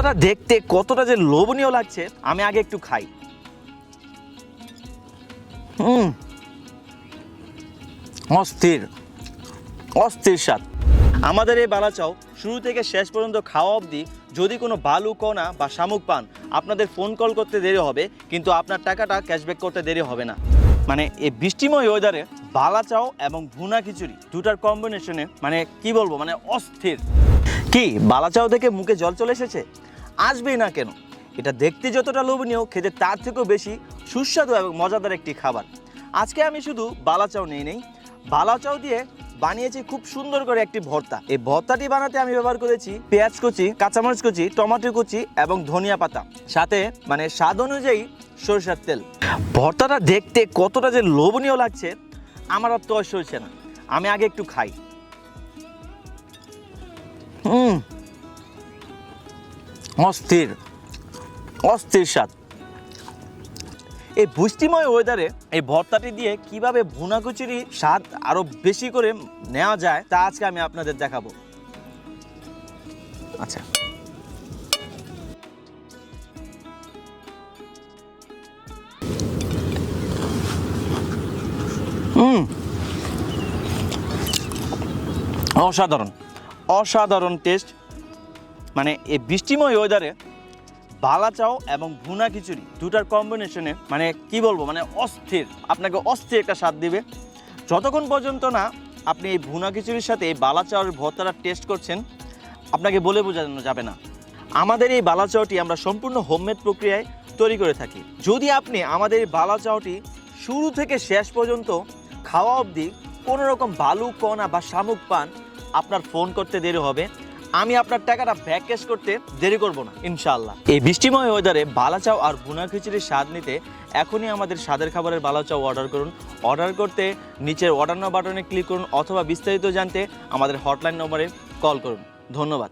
ভর্তাটা দেখতে কতটা যে লোভনীয় লাগছে, আমি আগে একটু খাই। অস্থির অস্থির স্বাদ। আমাদের এই বালাচাও শুরু থেকে শেষ পর্যন্ত খাওয়া অবধি যদি কোনো বালু কণা বা শামুক পান, আপনাদের ফোন কল করতে দেরি হবে, কিন্তু আপনার টাকাটা ক্যাশব্যাক করতে দেরি হবে না। মানে এই বৃষ্টিময় ওয়েদারে বালাচাও এবং ভুনা খিচুড়ি দুটার কম্বিনেশনে মানে কি বলবো, মানে অস্থির। কি বালাচাও দেখে মুখে জল চলে এসেছে? আসবেই না কেন। এটা দেখতে যতটা লোভনীয়, খেতে তার থেকেও বেশি সুস্বাদু এবং মজাদার একটি খাবার। আজকে আমি শুধু বালাচাও নেই, বালাচাও দিয়ে বানিয়েছি খুব সুন্দর করে একটি ভর্তা। এই ভর্তাটি বানাতে আমি ব্যবহার করেছি পেঁয়াজ কুচি, কাঁচামরিচ কুচি, টমেটো কুচি এবং ধনিয়া পাতা, সাথে মানে স্বাদ অনুযায়ী সরিষার তেল। ভর্তাটা দেখতে কতটা যে লোভনীয় লাগছে আমার আর তয় সইছে না। আমি আগে একটু খাই। অস্থির অস্থির স্বাদ। এই বৃষ্টিময় ওয়েদারে এই ভর্তাটি দিয়ে কিভাবে ভুনা খিচুড়ি স্বাদ আরো বেশি করে নেওয়া যায় তা আজকে আমি আপনাদের দেখাবো। আচ্ছা, অসাধারণ অসাধারণ টেস্ট। মানে এই বৃষ্টিময় ওয়েদারে বালাচাও এবং ভুনা খিচুড়ি দুটার কম্বিনেশনে মানে কি বলবো, মানে অস্থির। আপনাকে অস্থির একটা স্বাদ দিবে। যতক্ষণ পর্যন্ত না আপনি এই ভুনা খিচুড়ির সাথে এই বালাচাওয়ের ভর্তাটা টেস্ট করছেন, আপনাকে বলে বোঝানো যাবে না। আমাদের এই বালাচাওটি আমরা সম্পূর্ণ হোমমেড প্রক্রিয়ায় তৈরি করে থাকি। যদি আপনি আমাদের এই বালাচাওটি শুরু থেকে শেষ পর্যন্ত খাওয়া অবধি কোনো রকম বালু কণা বা শামুক পান, আপনার ফোন করতে দেরি হবে, আমি আপনার টাকাটা ব্যাক ক্যাশ করতে দেরি করব না ইনশাআল্লাহ। এই বৃষ্টিময় ওয়েদারে বালাচাও আর ভুনা খিচুড়ির স্বাদ নিতে এখনই আমাদের স্বাদের খাবারের বালাচাও অর্ডার করুন। অর্ডার করতে নিচের অর্ডার নাও বাটনে ক্লিক করুন, অথবা বিস্তারিত জানতে আমাদের হটলাইন নম্বরে কল করুন। ধন্যবাদ।